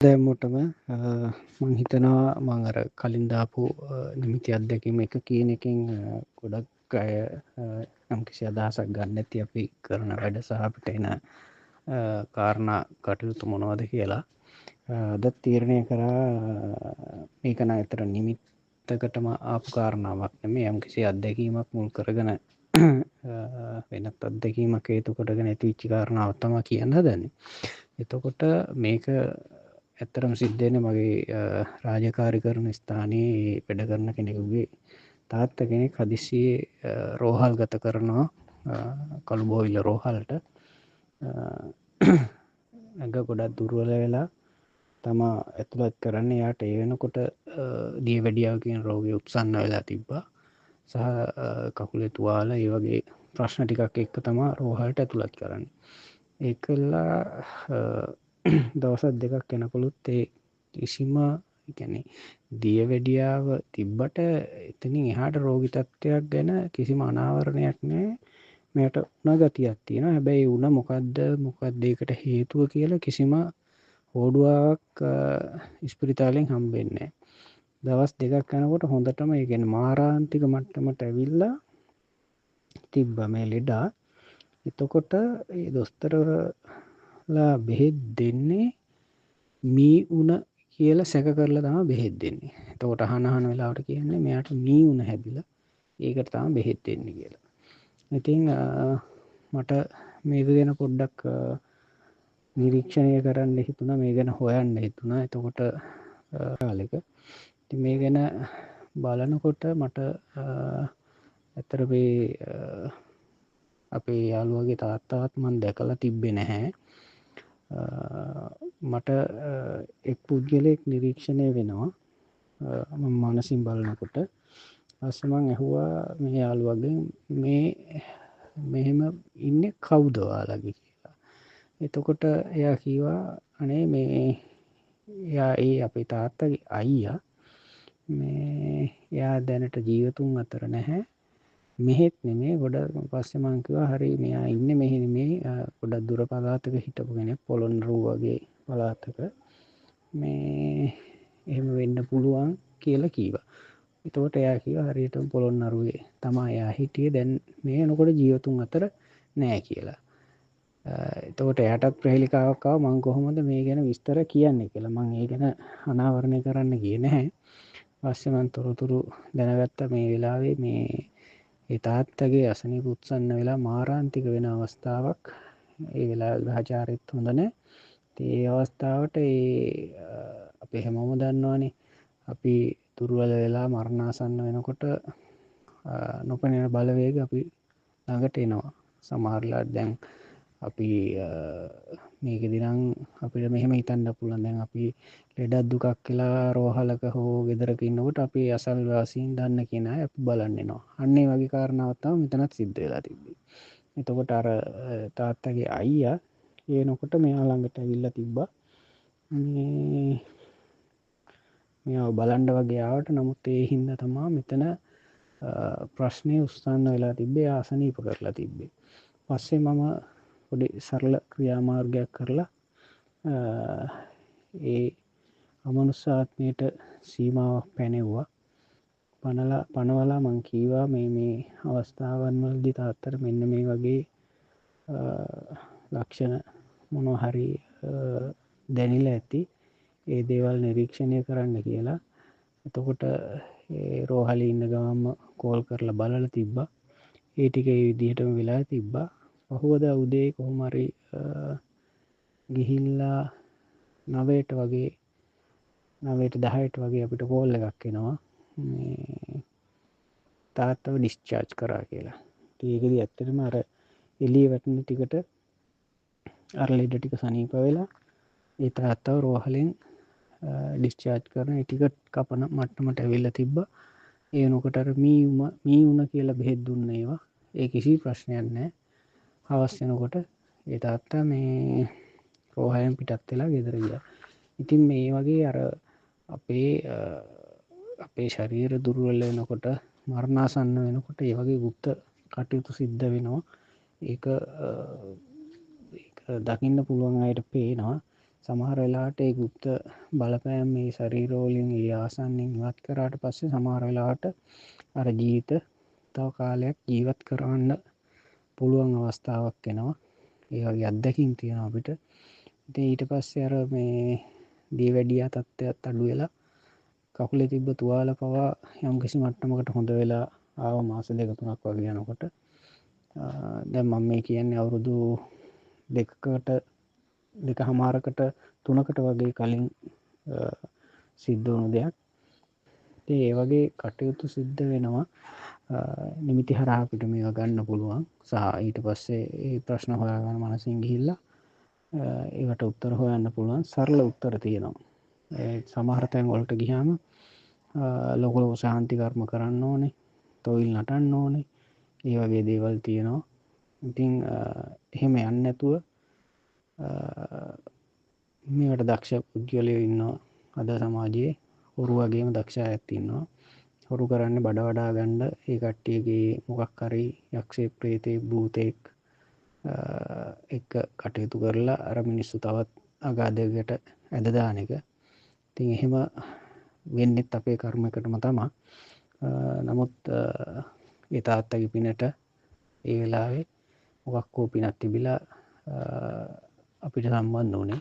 දැම්මොටම මං හිතනවා මං අර කලින් දාපු නිමිති අත්දැකීම එක කියන එකෙන් ගොඩක් අය යම්කිසි අදහසක් ගන්න ඇති අපි කරන වැඩ සහ අපිට එන කාරණා කටයුතු මොනවද කියලා. අදත් තීරණය කරා මේක නම් ඇත්තට නිමිත්තකටම ආපු කාරණාවක් නෙමෙයි, යම්කිසි අත්දැකීමක් මුල් කරගෙන වෙනත් අත්දැකීමක් හේතු කොටගෙන ඇතිවෙච්ච කාරණාවක් තමයි කියන්න හදන්නේ. එතකොට මේක ඇත්තරම සිද්ධ වෙන්නේ මගේ රාජකාරි කරන ස්ථානයේ වැඩ කරන කෙනෙකුගේ තාත්තා කෙනෙක් හදිස්සියේ රෝහල් ගත කරනවා කළුබෝවිල රෝහලට. ඇඟ ගොඩක් දුර්වල වෙලා තමා ඇතුළත් කරන්න. යාට ඒ වෙනකොට දියවැඩියාව කියන රෝගය උත්සන්න වෙලා තිබ්බා සහ කකුලේ තුවාල ඒ වගේ ප්‍රශ්න ටිකක් එක්ක තමා රෝහලට ඇතුළත් කරන්නේ. ඒකල්ලා දවසක් දෙකක් යනකොළුත් ඒ කිසිම කියන්නේ දියවැඩියාව තිබ්බට එතනින් එහාට රෝගී තත්ත්වයක් ගැන කිසිම අනාවරණයක් නැහැ. මෙයට උණ ගතියක් තියෙනවා. හැබැයි උණ මොකක්ද ඒකට හේතුව කියලා කිසිම හෝඩුවාවක් ඉස්පිරිතාලෙන් හම්බෙන්නේ නැහැ. දවස් දෙකක් යනකොට හොඳටම ඒ කියන්නේ මාරාන්තික මට්ටමට ඇවිල්ලා තිබ්බා මේ ලෙඩා. එතකොට ඒ දොස්තරලා බෙහෙත් දෙන්නේ මී උණ කියලා සැක කරලා තමයි බෙහෙත් දෙන්නේ. එතකොට අහන වෙලාවට කියන්නේ මෙයාට මී උණ හැදිලා ඒකට තමයි බෙහෙත් දෙන්නේ කියලා. ඉතින් මට මේක ගැන පොඩ්ඩක් නිරීක්ෂණය කරන්න හිතුණා, මේ ගැන හොයන්න හිතුණා. එතකොට කාලෙක ඉතින් මේ ගැන බලනකොට මට ඇත්තට මේ අපේ යාළුවගේ තාත්තාවත් මම දැකලා තිබ්බේ නැහැ. මට එක් පුද්ගලයෙක් නිරීක්ෂණය වෙනවා මම මනසින් බලනකොට. ඊපස්සේ මම ඇහුවා මේ යාළුවගෙන් මේ මෙහෙම ඉන්නේ කවුද ඔයාලගේ කියලා. එතකොට එයා කිව්වා අනේ මේ එයා අපේ තාත්තගේ අයියා. මේ එයා දැනට ජීවතුන් අතර නැහැ. මෙහෙත් නෙමේ පස්සේ මං කිව්වා හරි මෙයා ඉන්නේ මෙහෙ නෙමේ, ගොඩක් දුර පළාතක හිටපු කෙනෙක්, පොළොන්නරුව වගේ පළාතක. මේ එහෙම වෙන්න පුළුවන් කියලා කිව්වා. එතකොට එයා කිව්වා හරියටම පොළොන්නරුවේ තමයි එයා හිටියේ, දැන් මේ එනකොට ජීවතුන් අතර නෑ කියලා. එතකොට එයාටත් ප්‍රහෙලිකාවක් ආවා මං කොහොමද මේ ගැන විස්තර කියන්නේ කියලා. මං ඒ ගැන අනාවරණය කරන්න ගියේ නැහැ. පස්සේ මං තොරතුරු දැනගත්තා මේ වෙලාවේ මේ ඒ තාත්තගේ අසනීප උත්සන්න වෙලා මාරාන්තික වෙන අවස්ථාවක්. ඒ වෙලාවේ ග්‍රහචාරෙත් හොඳ නැහැ. ඒ අවස්ථාවට අපි හැමෝම දන්නවනේ අපි දුර්වල වෙලා මරණාසන්න වෙනකොට නොපෙනෙන බලවේග අපි ළඟට එනවා. සමහරලාට දැන් අපි මේකෙදි නම් අපිට මෙහෙම හිතන්න පුළුවන්, දැන් අපි ලෙඩක් දුකක් කියලා රෝහලක හෝ ගෙදරක ඉන්නකොට අපි අසල්වාසීන් දන්න කෙනා අපි බලන්න එනවා. අන්න ඒ වගේ කාරණාවක් තමයි මෙතනත් සිද්ධ වෙලා තිබ්බේ. එතකොට අර තාත්තගේ අයියා එනකොට මෙයා ළඟට ඇවිල්ලා තිබ්බා. මෙයාව බලන්න වගේ ආවට. නමුත් ඒ හින්දා තමයි මෙතන ප්‍රශ්නේ උස්සන්න වෙලා තිබ්බේ. අසනීප කරලා තිබ්බේ. පස්සේ මම පොඩි සරල ක්‍රියාමාර්ගයක් කරලා ඒ අමනුෂ්‍යාත්මයට සීමාවක් පැනෙව්වා. පනවලා මං කීවා මේ අවස්ථාවන් වලදී තාත්තට මෙන්න මේ වගේ ලක්ෂණ මොනවා හරි දැනිලා ඇති, ඒ දේවල් නිරීක්ෂණය කරන්න කියලා. එතකොට ඒ රෝහලේ ඉන්න ගමන්ම කෝල් කරලා බලලා තිබ්බා. ඒ ටික ඒ විදිහටම වෙලා තිබ්බා. පහුවදා උදේ කොහොම හරි ගිහිල්ලා 9ට වගේ 9ට 10ට වගේ අපිට කෝල් එකක් එනවා මේ තාත්තව ඩිස්චාර්ජ් කරා කියලා. ඒකෙදි ඇත්තටම අර එළිය වැටෙන ටිකට අර ලෙඩ ටික සනීප වෙලා ඒ තාත්තව රෝහලෙන් ඩිස්චාර්ජ් කරන ටිකට් කපන මට්ටමට ඇවිල්ලා තිබ්බා. ඒ වෙනකොට අර මී උණ කියලා බෙහෙත් දුන්න ඒවා ඒ කිසි ප්‍රශ්නයක් නැහැ. හවස් වෙනකොට ඒ තාත්තා මේ රෝහලෙන් පිටත් වෙලා ගෙදර ගියා. ඉතින් මේ වගේ අර අපේ ශරීර දුර්වල වෙනකොට, මරණාසන්න වෙනකොට ඒ වගේ গুপ্ত කටයුතු සිද්ධ වෙනවා. ඒක දකින්න පුළුවන් අයට පේනවා. සමහර වෙලාවට ඒ ගුප්ත බලපෑම් මේ ශරීරෝලින් ඒ ආසන්නෙන් ඉවත් කරාට පස්සේ සමහර වෙලාවට අර ජීවිත තව කාලයක් ජීවත් කරවන්න පුළුවන් අවස්ථාවක් එනවා. ඒ වගේ අත්දැකීම් තියෙනවා අපිට. ඉතින් ඊට පස්සේ අර මේ දියවැඩියා තත්ත්වයක් අඩු වෙලා කකුලේ තිබ්බ තුවාල පවා යම්කිසි මට්ටමකට හොඳ වෙලා ආව මාස 2-3ක් වගේ යනකොට. දැන් මම මේ කියන්නේ අවුරුදු 2කමාරකට 3කට වගේ කලින් සිද්ධ වුණු දෙයක්. ඉතින් ඒ වගේ කටයුතු සිද්ධ වෙනවා. නිමිති හරහා අපිට මේවා ගන්න පුළුවන්. සහ ඊට පස්සේ ඒ ප්‍රශ්න හොයාගන්න මනසින් ගිහිල්ලා ඒවට උත්තර හොයන්න පුළුවන් සරල උත්තර තියෙනවා. සමහර තැන් වලට ගියාම ලොකු ලොකු ශාන්ති කර්ම කරන්න ඕනේ, තොইল නටන්න ඕනේ. ඒ වගේ දේවල් තියෙනවා. ඉතින් එහෙම යන්නේ නැතුව මේවට දක්ෂ පුද්ගලයෝ ඉන්නවා අද සමාජයේ. හොරු වගේම දක්ෂ අයත් ඉන්නවා. හොරු කරන්නේ බඩ වඩා ගන්න ඒ කට්ටියගේ මොකක් හරි යක්ෂයෙක්, ප්‍රේතයෙක්, භූතයෙක් එක කටයුතු කරලා අර මිනිස්සු තවත් අගාධයකට ඇද දාන එක. ඉතින් එහෙම වෙන්නෙත් අපේ කර්මයකටම තමයි. නමුත් ඒ තාත්තගේ පිනට ඒ වෙලාවේ මොකක් හෝ පිනක් තිබිලා අපිට සම්බන්ධ වුණේ.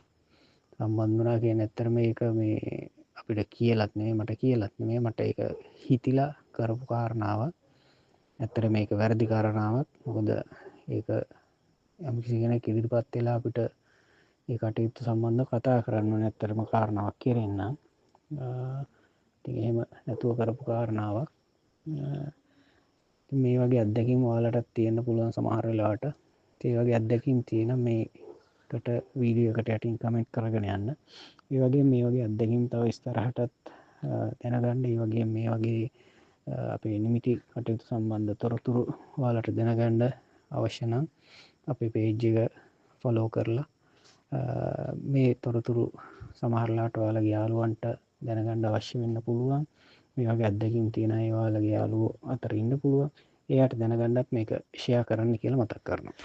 සම්බන්ධ වුණා කියන්නේ ඇත්තටම මේක මේ අපිට කියලත් නෙමෙයි, මට කියලත් නෙමෙයි, මට ඒක හිතිලා කරපු කාරණාවක්. ඇත්තට මේක වැරදි කාරණාවක්. මොකද ඒක යම්කිසි කෙනෙක් ඉදිරිපත් වෙලා අපිට ඒ කටයුතු සම්බන්ධව කතා කරන්න ඕනේ. ඇත්තටම කාරණාවක් කෙරෙන්න. ඉතින් එහෙම නැතුව කරපු කාරණාවක්. මේ වගේ අත්දැකීම් ඔයාලටත් තියෙන්න පුළුවන් සමහර වෙලාවට. ඒ වගේ අත්දැකීම් තියෙන මේකට වීඩියෝ එකට යටින් කමෙන්ට් කරගෙන යන්න. ඒ වගේ මේ වගේ අත්දැකීම් තව ඉස්සරහටත් දැනගන්න. ඒ වගේ මේ වගේ අපේ නිමිති කටයුතු සම්බන්ධ තොරතුරු ඔයාලට දැනගන්න අවශ්‍ය නම් අපේ පේජ් එක ෆලෝ කරලා මේ තොරතුරු සමහරලාට ඔයාලගේ යාළුවන්ට දැනගන්න අවශ්‍ය වෙන්න පුළුවන්. මේ වගේ අත්දැකීම් තියෙන අය ඔයාලගේ යාළුවෝ අතර ඉන්න පුළුවන්. එයාට දැනගන්නත් මේක ෂෙයා කරන්න කියලා මතක් කරනවා.